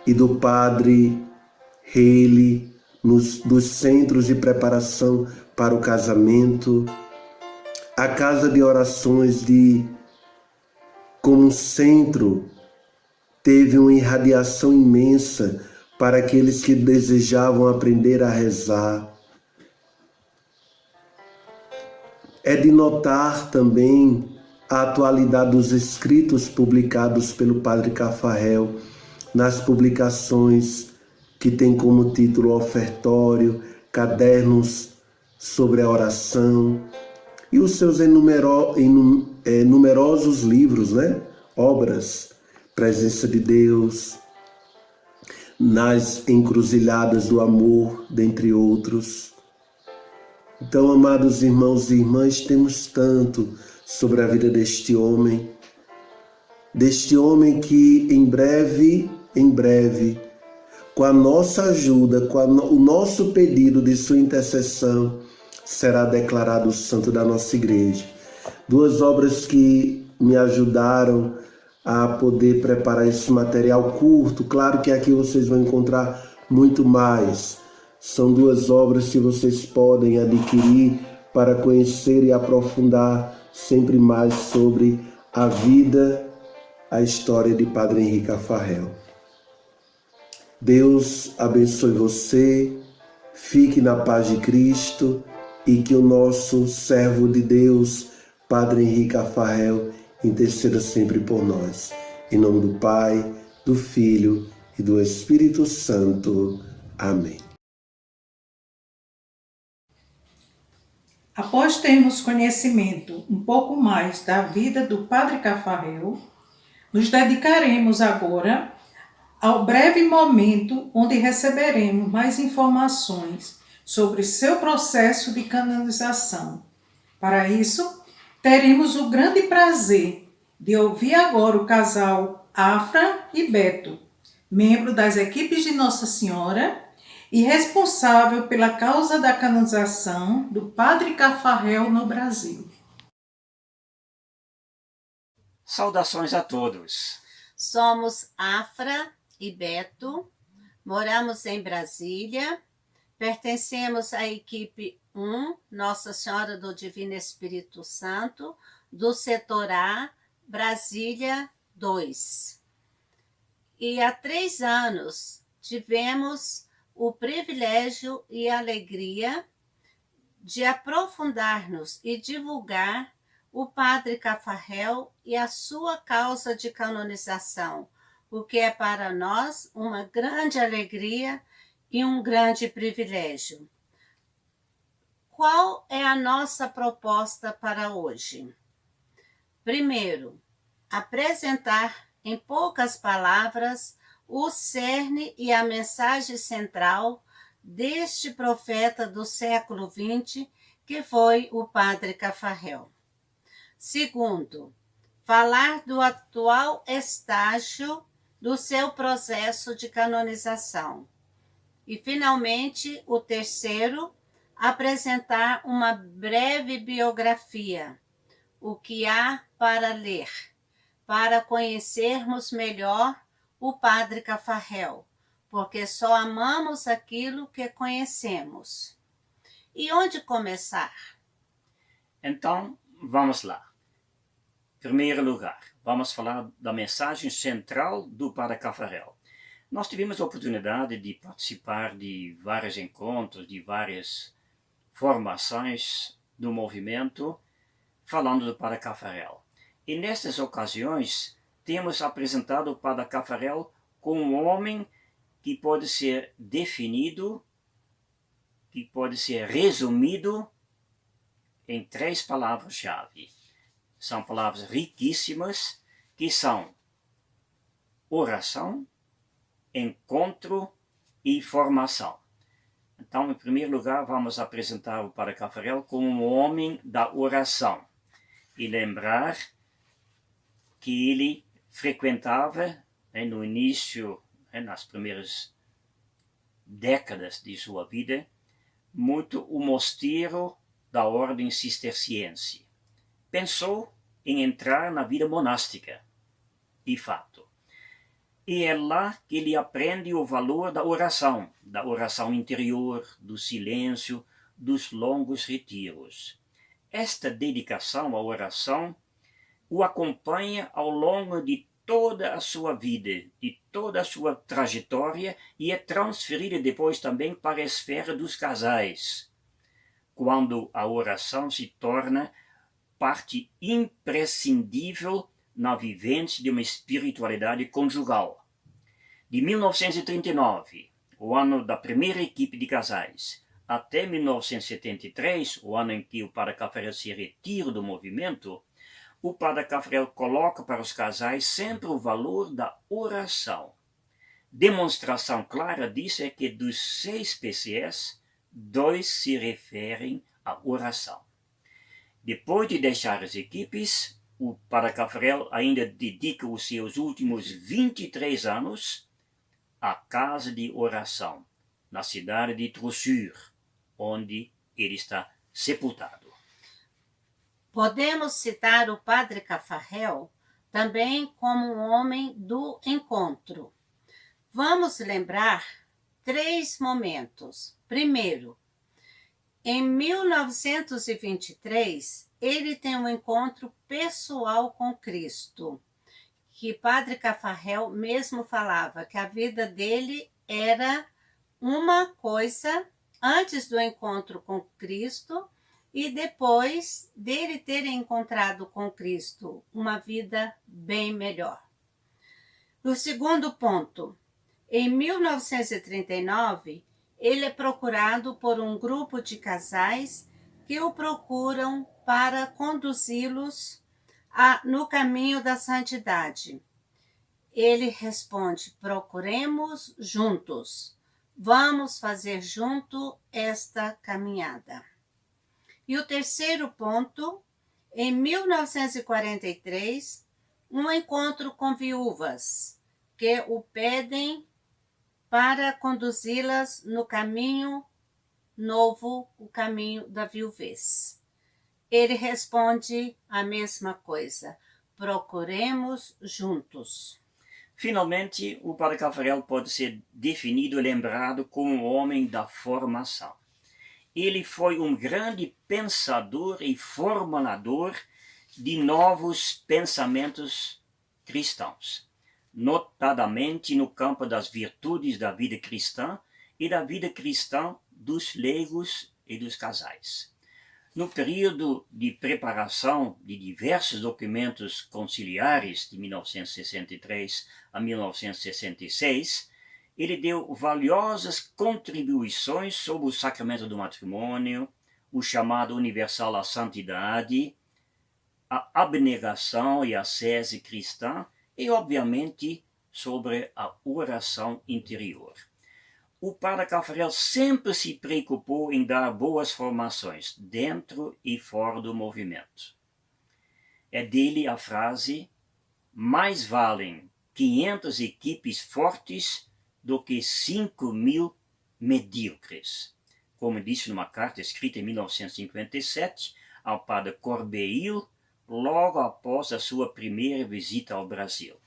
e do Padre Haley, dos centros de preparação para o casamento, a Casa de Orações como centro teve uma irradiação imensa para aqueles que desejavam aprender a rezar. É de notar também a atualidade dos escritos publicados pelo Padre Cafarel nas publicações que tem como título Ofertório, Cadernos sobre a Oração e os seus numerosos livros, obras, Presença de Deus, Nas Encruzilhadas do Amor, dentre outros. Então, amados irmãos e irmãs, temos tanto sobre a vida deste homem que em breve, com a nossa ajuda, o nosso pedido de sua intercessão, será declarado santo da nossa igreja. Duas obras que me ajudaram a poder preparar esse material curto. Claro que aqui vocês vão encontrar muito mais. São duas obras que vocês podem adquirir para conhecer e aprofundar sempre mais sobre a vida, a história de Padre Henrique Cafarel. Deus abençoe você, fique na paz de Cristo e que o nosso servo de Deus, Padre Henrique Cafarel, interceda sempre por nós. Em nome do Pai, do Filho e do Espírito Santo. Amém. Após termos conhecimento um pouco mais da vida do Padre Cafarel, nos dedicaremos agora ao breve momento onde receberemos mais informações sobre seu processo de canonização. Para isso, teremos o grande prazer de ouvir agora o casal Afra e Beto, membro das equipes de Nossa Senhora e responsável pela causa da canonização do Padre Cafarel no Brasil. Saudações a todos. Somos Afra e Beto, moramos em Brasília, pertencemos à equipe 1, Nossa Senhora do Divino Espírito Santo, do setor A, Brasília 2. E há 3 anos tivemos o privilégio e a alegria de aprofundar-nos e divulgar o Padre Cafarel e a sua causa de canonização, o que é para nós uma grande alegria e um grande privilégio. Qual é a nossa proposta para hoje? Primeiro, apresentar em poucas palavras o cerne e a mensagem central deste profeta do século XX, que foi o Padre Cafarel. Segundo, falar do atual estágio do seu processo de canonização. E, finalmente, o terceiro, apresentar uma breve biografia, o que há para ler, para conhecermos melhor o Padre Cafarel, porque só amamos aquilo que conhecemos. E onde começar? Então, vamos lá. Em primeiro lugar, vamos falar da mensagem central do Padre Cafarel. Nós tivemos a oportunidade de participar de vários encontros, de várias formações do movimento, falando do Padre Cafarel. E nessas ocasiões, temos apresentado o Padre Cafarel como um homem que pode ser definido, que pode ser resumido em 3 palavras-chave. São palavras riquíssimas, que são oração, encontro e formação. Então, em primeiro lugar, vamos apresentar o Padre Cafarel como um homem da oração e lembrar que ele frequentava, no início, nas primeiras décadas de sua vida, muito o mosteiro da ordem cisterciense. Pensou em entrar na vida monástica, de fato. E é lá que ele aprende o valor da oração interior, do silêncio, dos longos retiros. Esta dedicação à oração o acompanha ao longo de toda a sua vida, de toda a sua trajetória, e é transferida depois também para a esfera dos casais, quando a oração se torna parte imprescindível na vivência de uma espiritualidade conjugal. De 1939, o ano da primeira equipe de casais, até 1973, o ano em que o Padre Cafarel se retira do movimento, o Padre Cafarel coloca para os casais sempre o valor da oração. Demonstração clara disso é que dos 6 PCS, 2 se referem à oração. Depois de deixar as equipes, o Padre Cafarel ainda dedica os seus últimos 23 anos à casa de oração, na cidade de Trossur, onde ele está sepultado. Podemos citar o Padre Cafarel também como um homem do encontro. Vamos lembrar 3 momentos. Primeiro, em 1923, ele tem um encontro pessoal com Cristo, que Padre Cafarel mesmo falava que a vida dele era uma coisa antes do encontro com Cristo e depois dele ter encontrado com Cristo uma vida bem melhor. No segundo ponto, em 1939, ele é procurado por um grupo de casais que o procuram para conduzi-los no caminho da santidade. Ele responde: procuremos juntos, vamos fazer junto esta caminhada. E o terceiro ponto, em 1943, um encontro com viúvas que o pedem para conduzi-las no caminho novo, o caminho da viuvez. Ele responde a mesma coisa: procuremos juntos. Finalmente, o Padre Caffarel pode ser definido e lembrado como um homem da formação. Ele foi um grande pensador e formulador de novos pensamentos cristãos, notadamente no campo das virtudes da vida cristã e da vida cristã dos leigos e dos casais. No período de preparação de diversos documentos conciliares de 1963 a 1966, ele deu valiosas contribuições sobre o sacramento do matrimônio, o chamado universal à santidade, a abnegação e a ascese cristã e, obviamente, sobre a oração interior. O Padre Caffarel sempre se preocupou em dar boas formações, dentro e fora do movimento. É dele a frase: mais valem 500 equipes fortes do que 5.000 medíocres, como disse numa carta escrita em 1957 ao Padre Corbeil, logo após a sua primeira visita ao Brasil.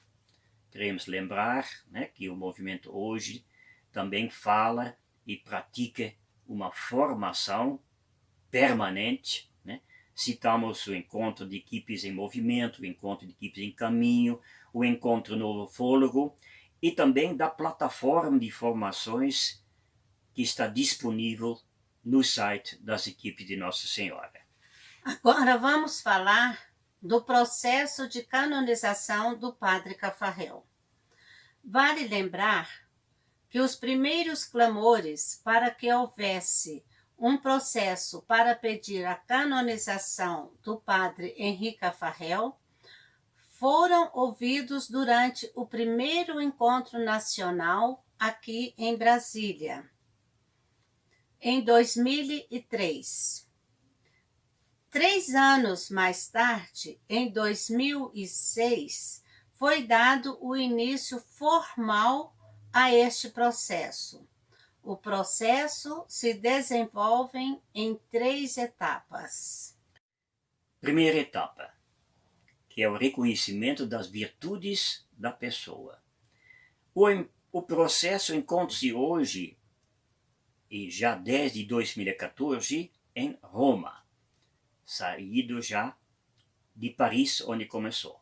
Queremos lembrar, que o movimento hoje também fala e pratica uma formação permanente. Citamos o encontro de equipes em movimento, o encontro de equipes em caminho, o encontro no Fôlego, e também da plataforma de formações que está disponível no site das equipes de Nossa Senhora. Agora vamos falar do processo de canonização do Padre Caffarel. Vale lembrar que os primeiros clamores para que houvesse um processo para pedir a canonização do Padre Henri Caffarel foram ouvidos durante o primeiro encontro nacional aqui em Brasília, em 2003. 3 anos mais tarde, em 2006, foi dado o início formal a este processo. O processo se desenvolve em 3 etapas. Primeira etapa, que é o reconhecimento das virtudes da pessoa. O processo encontra-se hoje, e já desde 2014, em Roma, saído já de Paris, onde começou.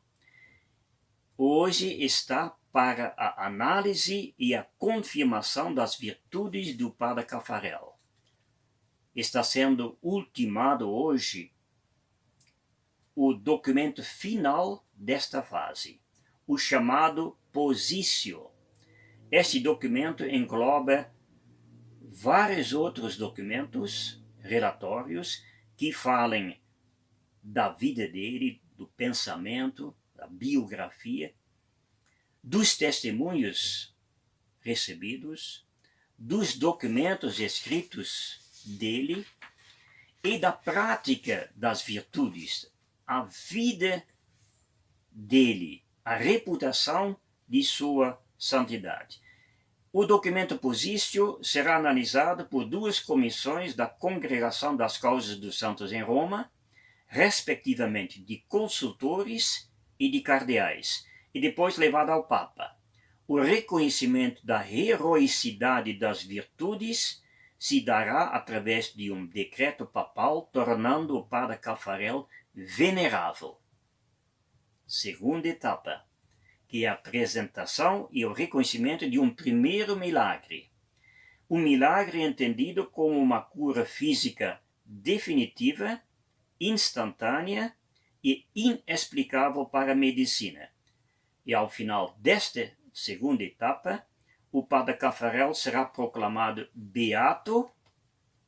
Hoje está para a análise e a confirmação das virtudes do Padre Caffarel. Está sendo ultimado hoje o documento final desta fase, o chamado Positio. Este documento engloba vários outros documentos relatórios que falem da vida dele, do pensamento, da biografia, dos testemunhos recebidos, dos documentos escritos dele e da prática das virtudes, a vida dele, a reputação de sua santidade. O documento Positio será analisado por 2 comissões da Congregação das Causas dos Santos em Roma, respectivamente de consultores e de cardeais, e depois levado ao Papa. O reconhecimento da heroicidade das virtudes se dará através de um decreto papal, tornando o Padre Caffarel venerável. Segunda etapa, que é a apresentação e o reconhecimento de um primeiro milagre. Um milagre entendido como uma cura física definitiva, instantânea e inexplicável para a medicina. E ao final desta segunda etapa, o Padre Caffarel será proclamado beato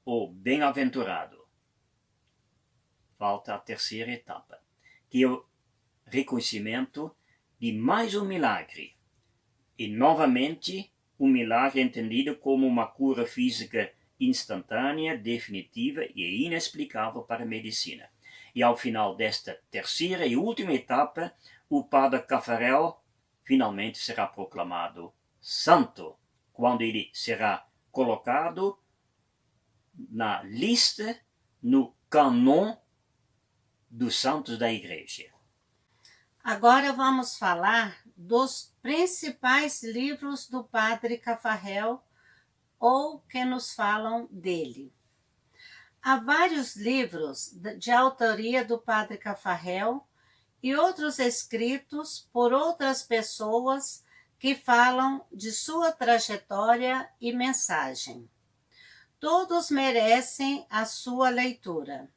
ou bem-aventurado. Falta a terceira etapa, que é o reconhecimento de mais um milagre. E novamente, um milagre entendido como uma cura física instantânea, definitiva e inexplicável para a medicina. E ao final desta terceira e última etapa, o Padre Caffarel finalmente será proclamado santo, quando ele será colocado na lista, no canon dos santos da Igreja. Agora vamos falar dos principais livros do Padre Caffarel, ou que nos falam dele. Há vários livros de autoria do Padre Caffarel e outros escritos por outras pessoas que falam de sua trajetória e mensagem. Todos merecem a sua leitura,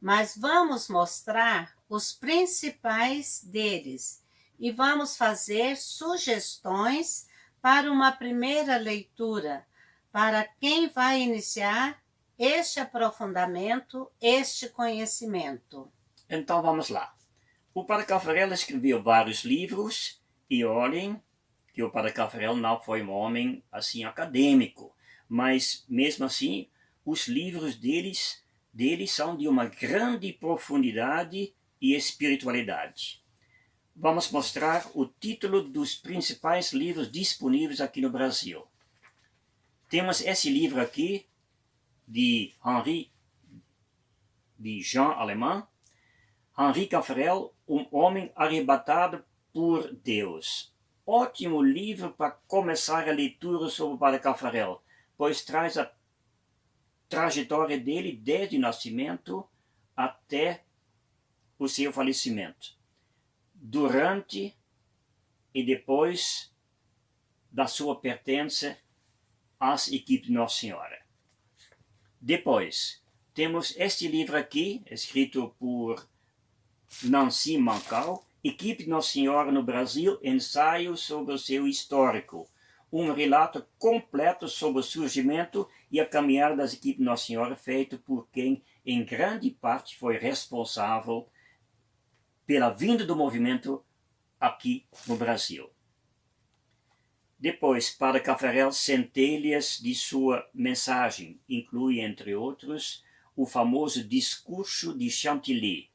mas vamos mostrar os principais deles e vamos fazer sugestões para uma primeira leitura, para quem vai iniciar este aprofundamento, este conhecimento. Então vamos lá. O Padre Caffarel escreveu vários livros e olhem que o Padre Caffarel não foi um homem assim acadêmico, mas mesmo assim os livros dele são de uma grande profundidade e espiritualidade. Vamos mostrar o título dos principais livros disponíveis aqui no Brasil. Temos esse livro aqui, de Jean Alemão, Henri Caffarel, um homem arrebatado por Deus. Ótimo livro para começar a leitura sobre o Padre Caffarel, pois traz a trajetória dele desde o nascimento até o seu falecimento, durante e depois da sua pertença às equipes de Nossa Senhora. Depois, temos este livro aqui, escrito por Nancy Mancal, Equipe de Nossa Senhora no Brasil, ensaio sobre o seu histórico. Um relato completo sobre o surgimento e a caminhada das equipes de Nossa Senhora, feito por quem, em grande parte, foi responsável pela vinda do movimento aqui no Brasil. Depois, Padre Caffarel, centelhas de sua mensagem, inclui, entre outros, o famoso Discurso de Chantilly.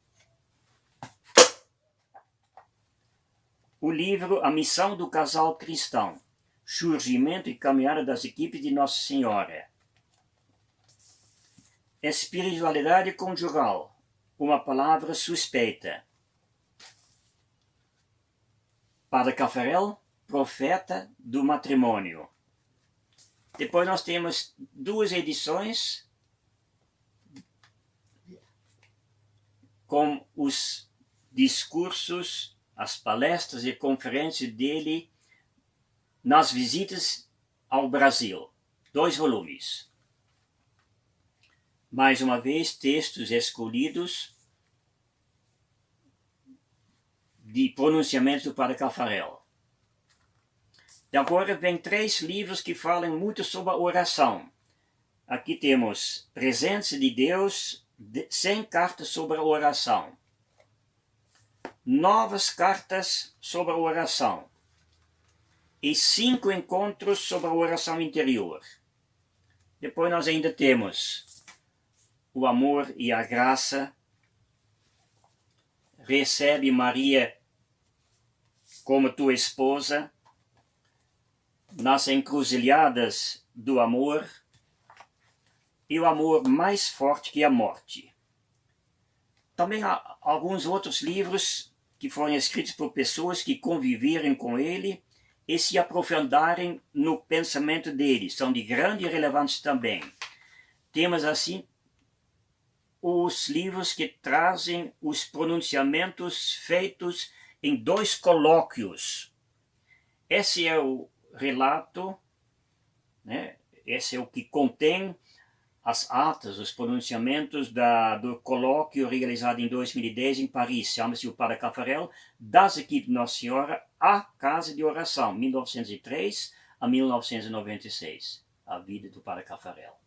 O livro A Missão do Casal Cristão, Surgimento e Caminhada das Equipes de Nossa Senhora. Espiritualidade Conjugal, uma palavra suspeita. Padre Caffarel, Profeta do Matrimônio. Depois nós temos duas edições com os discursos, as palestras e conferências dele nas visitas ao Brasil. 2 volumes. Mais uma vez, textos escolhidos de pronunciamentos do Padre Caffarel. E agora vem 3 livros que falam muito sobre a oração. Aqui temos Presença de Deus, 100 cartas sobre a oração. Novas cartas sobre a oração. E 5 encontros sobre a oração interior. Depois nós ainda temos O Amor e a Graça. Recebe Maria como tua esposa. Nas encruzilhadas do amor e o amor mais forte que a morte. Também há alguns outros livros que foram escritos por pessoas que conviveram com ele e se aprofundarem no pensamento dele. São de grande relevância também. Temos assim os livros que trazem os pronunciamentos feitos em 2 colóquios. Esse é o relato, né? Esse é o que contém as atas, os pronunciamentos do colóquio realizado em 2010 em Paris, chama-se o Padre Caffarel, das equipes de Nossa Senhora à Casa de Oração, 1903 a 1996, a vida do Padre Caffarel.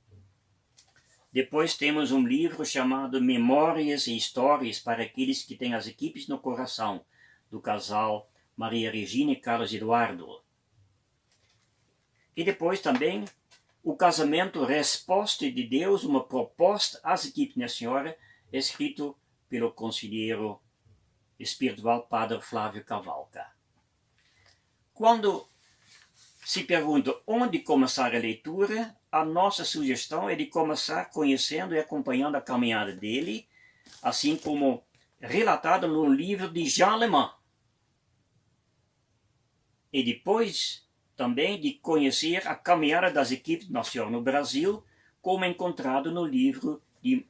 Depois temos um livro chamado Memórias e Histórias para aqueles que têm as equipes no coração, do casal Maria Regina e Carlos Eduardo. E depois também o casamento Resposta de Deus, uma proposta às equipes de Nossa Senhora, escrito pelo conselheiro espiritual Padre Flávio Cavalca. Quando se pergunta onde começar a leitura, a nossa sugestão é de começar conhecendo e acompanhando a caminhada dele, assim como relatado no livro de Jean Lehmann. E depois também de conhecer a caminhada das equipes de Nossa Senhora no Brasil, como encontrado no livro de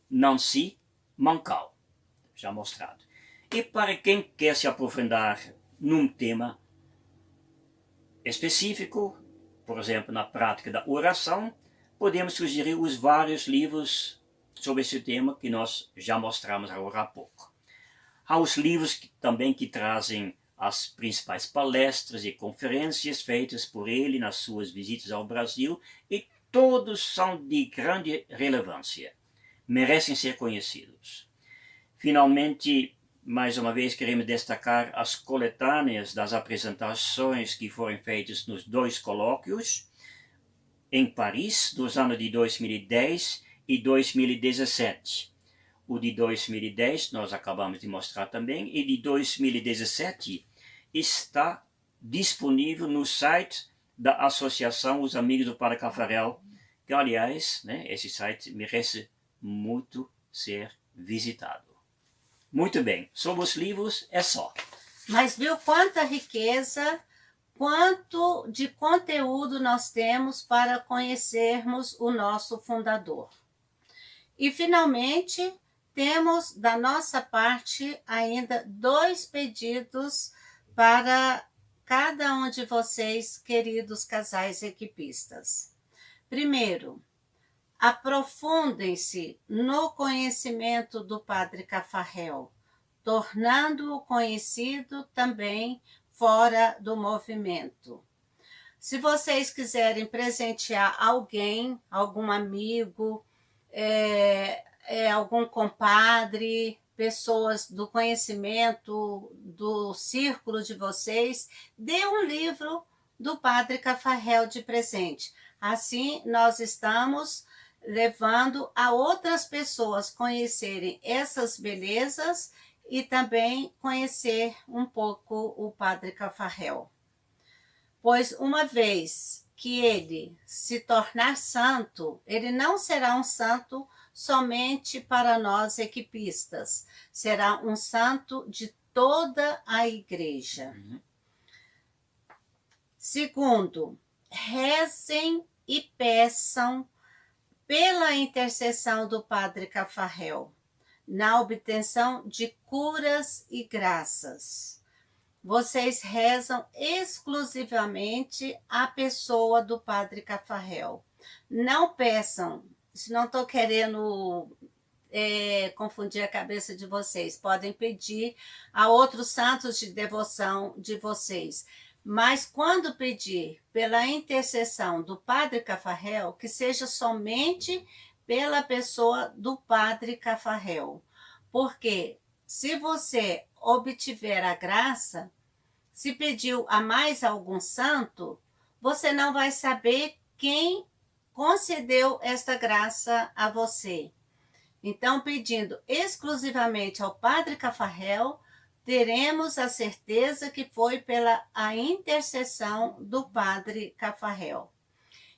Nancy Mancal, já mostrado. E para quem quer se aprofundar num tema específico, por exemplo, na prática da oração, podemos sugerir os vários livros sobre esse tema que nós já mostramos agora há pouco. Há os livros também que trazem as principais palestras e conferências feitas por ele nas suas visitas ao Brasil, e todos são de grande relevância, merecem ser conhecidos. Finalmente, mais uma vez, queremos destacar as coletâneas das apresentações que foram feitas nos 2 colóquios em Paris, dos anos de 2010 e 2017. O de 2010 nós acabamos de mostrar também, e de 2017 está disponível no site da Associação Os Amigos do Padre Caffarel, que, aliás, esse site merece muito ser visitado. Muito bem, sobre os livros é só. Mas viu quanta riqueza, quanto de conteúdo nós temos para conhecermos o nosso fundador. E, finalmente, temos da nossa parte ainda 2 pedidos para cada um de vocês, queridos casais equipistas. Primeiro, aprofundem-se no conhecimento do Padre Caffarel, tornando-o conhecido também fora do movimento. Se vocês quiserem presentear alguém, algum amigo, algum compadre, pessoas do conhecimento, do círculo de vocês, dê um livro do Padre Caffarel de presente. Assim, nós estamos levando a outras pessoas conhecerem essas belezas e também conhecer um pouco o Padre Caffarel. Pois uma vez que ele se tornar santo, ele não será um santo somente para nós equipistas, será um santo de toda a igreja. Segundo, rezem e peçam pela intercessão do Padre Caffarel, na obtenção de curas e graças. Vocês rezam exclusivamente a pessoa do Padre Caffarel. Não peçam, se não estou querendo confundir a cabeça de vocês, podem pedir a outros santos de devoção de vocês. Mas quando pedir pela intercessão do Padre Caffarel, que seja somente pela pessoa do Padre Caffarel. Porque se você obtiver a graça, se pediu a mais algum santo, você não vai saber quem concedeu esta graça a você. Então, pedindo exclusivamente ao Padre Caffarel, teremos a certeza que foi pela a intercessão do Padre Caffarel.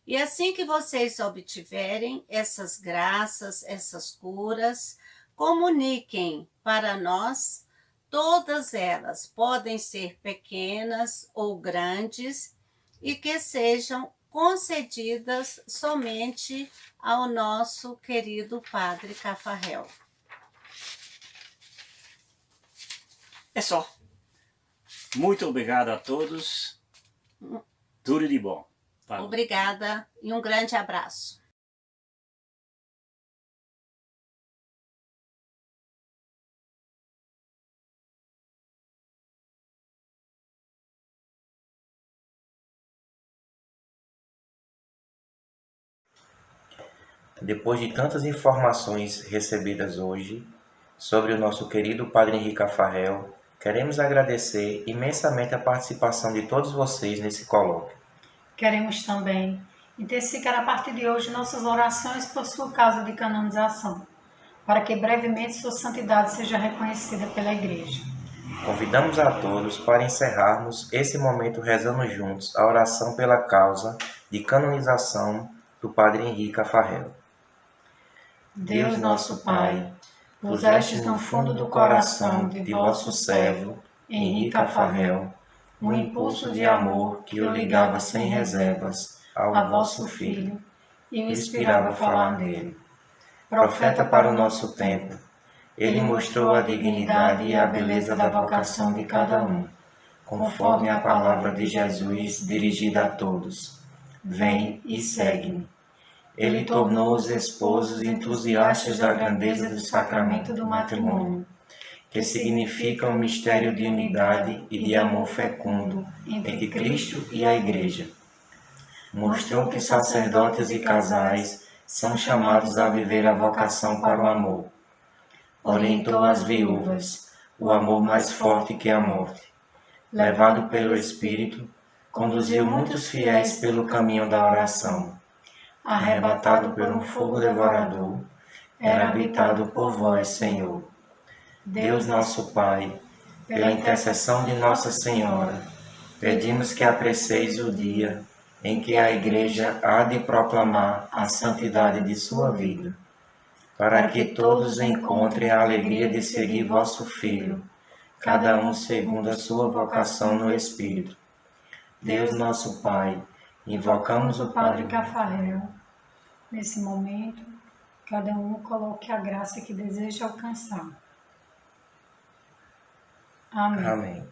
E assim que vocês obtiverem essas graças, essas curas, comuniquem para nós. Todas elas podem ser pequenas ou grandes e que sejam concedidas somente ao nosso querido Padre Caffarel. É só. Muito obrigado a todos. Tudo de bom. Obrigada e um grande abraço. Depois de tantas informações recebidas hoje sobre o nosso querido Padre Henrique Cafarel, queremos agradecer imensamente a participação de todos vocês nesse colóquio. Queremos também intensificar a partir de hoje nossas orações por sua causa de canonização, para que brevemente sua santidade seja reconhecida pela Igreja. Convidamos a todos para encerrarmos esse momento rezando juntos a oração pela causa de canonização do Padre Henrique Cafarel. Deus nosso Pai, pusestes no fundo do coração de vosso servo, Henrique Cafarel, um impulso de amor que o ligava sem reservas ao vosso Filho e o inspirava a falar nele. Profeta para o nosso tempo, ele mostrou a dignidade e a beleza da vocação de cada um, conforme a palavra de Jesus dirigida a todos. Vem e segue-me. Ele tornou os esposos entusiastas da grandeza do sacramento do matrimônio, que significa um mistério de unidade e de amor fecundo entre Cristo e a Igreja. Mostrou que sacerdotes e casais são chamados a viver a vocação para o amor. Orientou as viúvas, o amor mais forte que a morte. Levado pelo Espírito, conduziu muitos fiéis pelo caminho da oração. Arrebatado por um fogo devorador, era habitado por vós, Senhor. Deus nosso Pai, pela intercessão de Nossa Senhora, pedimos que apreceis o dia em que a Igreja há de proclamar a santidade de sua vida, para que todos encontrem a alegria de seguir vosso Filho, cada um segundo a sua vocação no Espírito. Deus nosso Pai, invocamos o Padre Cafarel. Nesse momento, cada um coloque a graça que deseja alcançar. Amém. Amém.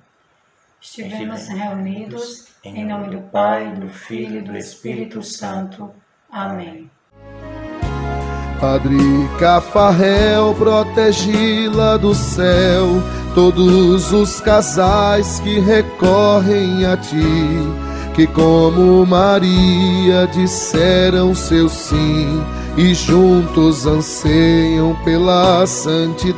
Estivemos reunidos em nome do Pai, do Filho e do Espírito Santo. Amém. Padre Cafarel, protegi-la do céu, todos os casais que recorrem a ti, que como Maria disseram seu sim e juntos anseiam pela santidade.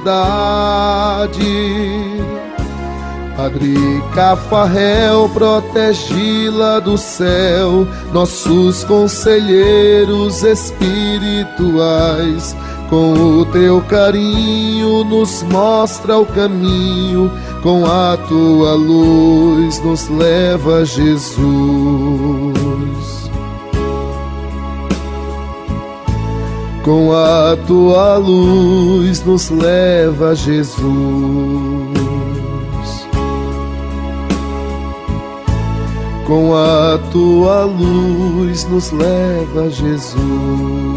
Padre Cafarel, protegi-la do céu, nossos conselheiros espirituais, com o teu carinho nos mostra o caminho, com a tua luz nos leva a Jesus. Com a tua luz nos leva a Jesus. Com a tua luz nos leva a Jesus.